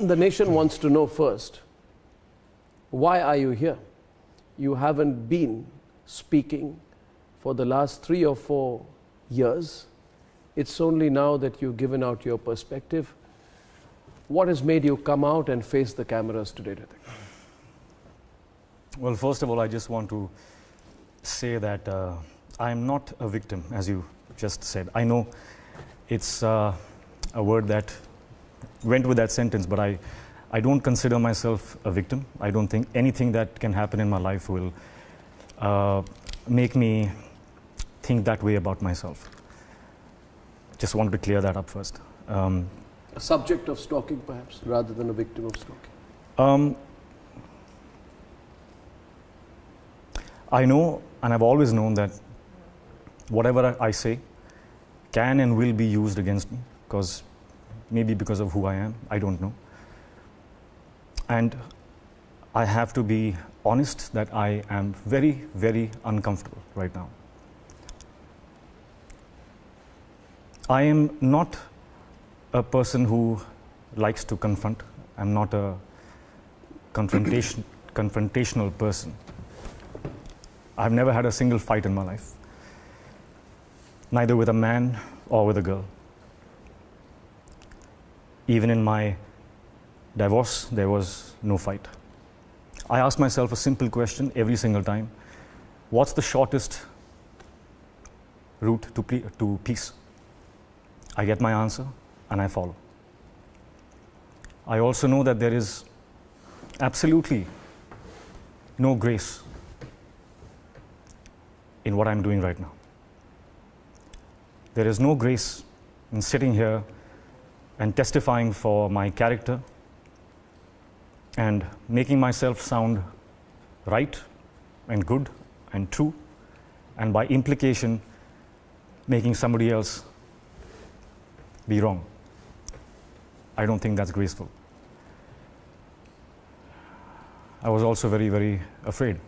The nation wants to know first, why are you here? You haven't been speaking for the last 3 or 4 years. It's only now that you've given out your perspective. What has made you come out and face the cameras today, Hrithik? Well, first of all, I just want to say that I am not a victim, as you just said. I know it's a word that went with that sentence, but I don't consider myself a victim. I don't think anything that can happen in my life will make me think that way about myself. Just wanted to clear that up first. A subject of stalking, perhaps, rather than a victim of stalking? I know, and I've always known, that whatever I say can and will be used against me, maybe because of who I am, I don't know. And I have to be honest that I am very, very uncomfortable right now. I am not a person who likes to confront. I'm not a confrontational person. I've never had a single fight in my life, neither with a man or with a girl. Even in my divorce, there was no fight. I ask myself a simple question every single time: what's the shortest route to peace? I get my answer and I follow. I also know that there is absolutely no grace in what I'm doing right now. There is no grace in sitting here and testifying for my character and making myself sound right and good and true, and by implication making somebody else be wrong. I don't think that's graceful. I was also very, very afraid.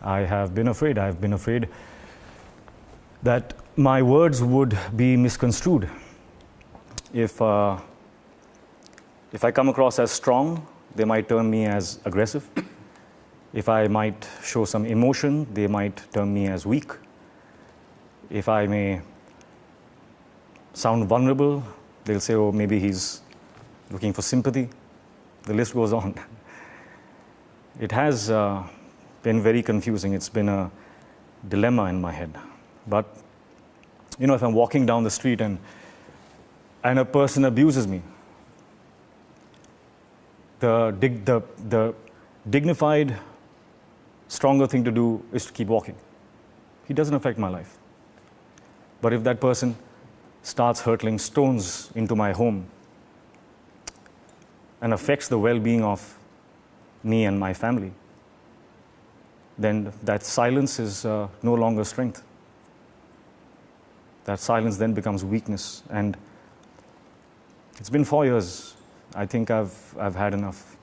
I have been afraid. I've been afraid that my words would be misconstrued. If I come across as strong, they might term me as aggressive. If I might show some emotion, they might term me as weak. If I may sound vulnerable, they'll say, oh, maybe he's looking for sympathy. The list goes on. It has been very confusing. It's been a dilemma in my head. But, you know, if I'm walking down the street and a person abuses me, the dignified, stronger thing to do is to keep walking. He doesn't affect my life. But if that person starts hurtling stones into my home and affects the well-being of me and my family, then that silence is no longer strength. That silence then becomes weakness. And it's been 4 years. I think I've had enough.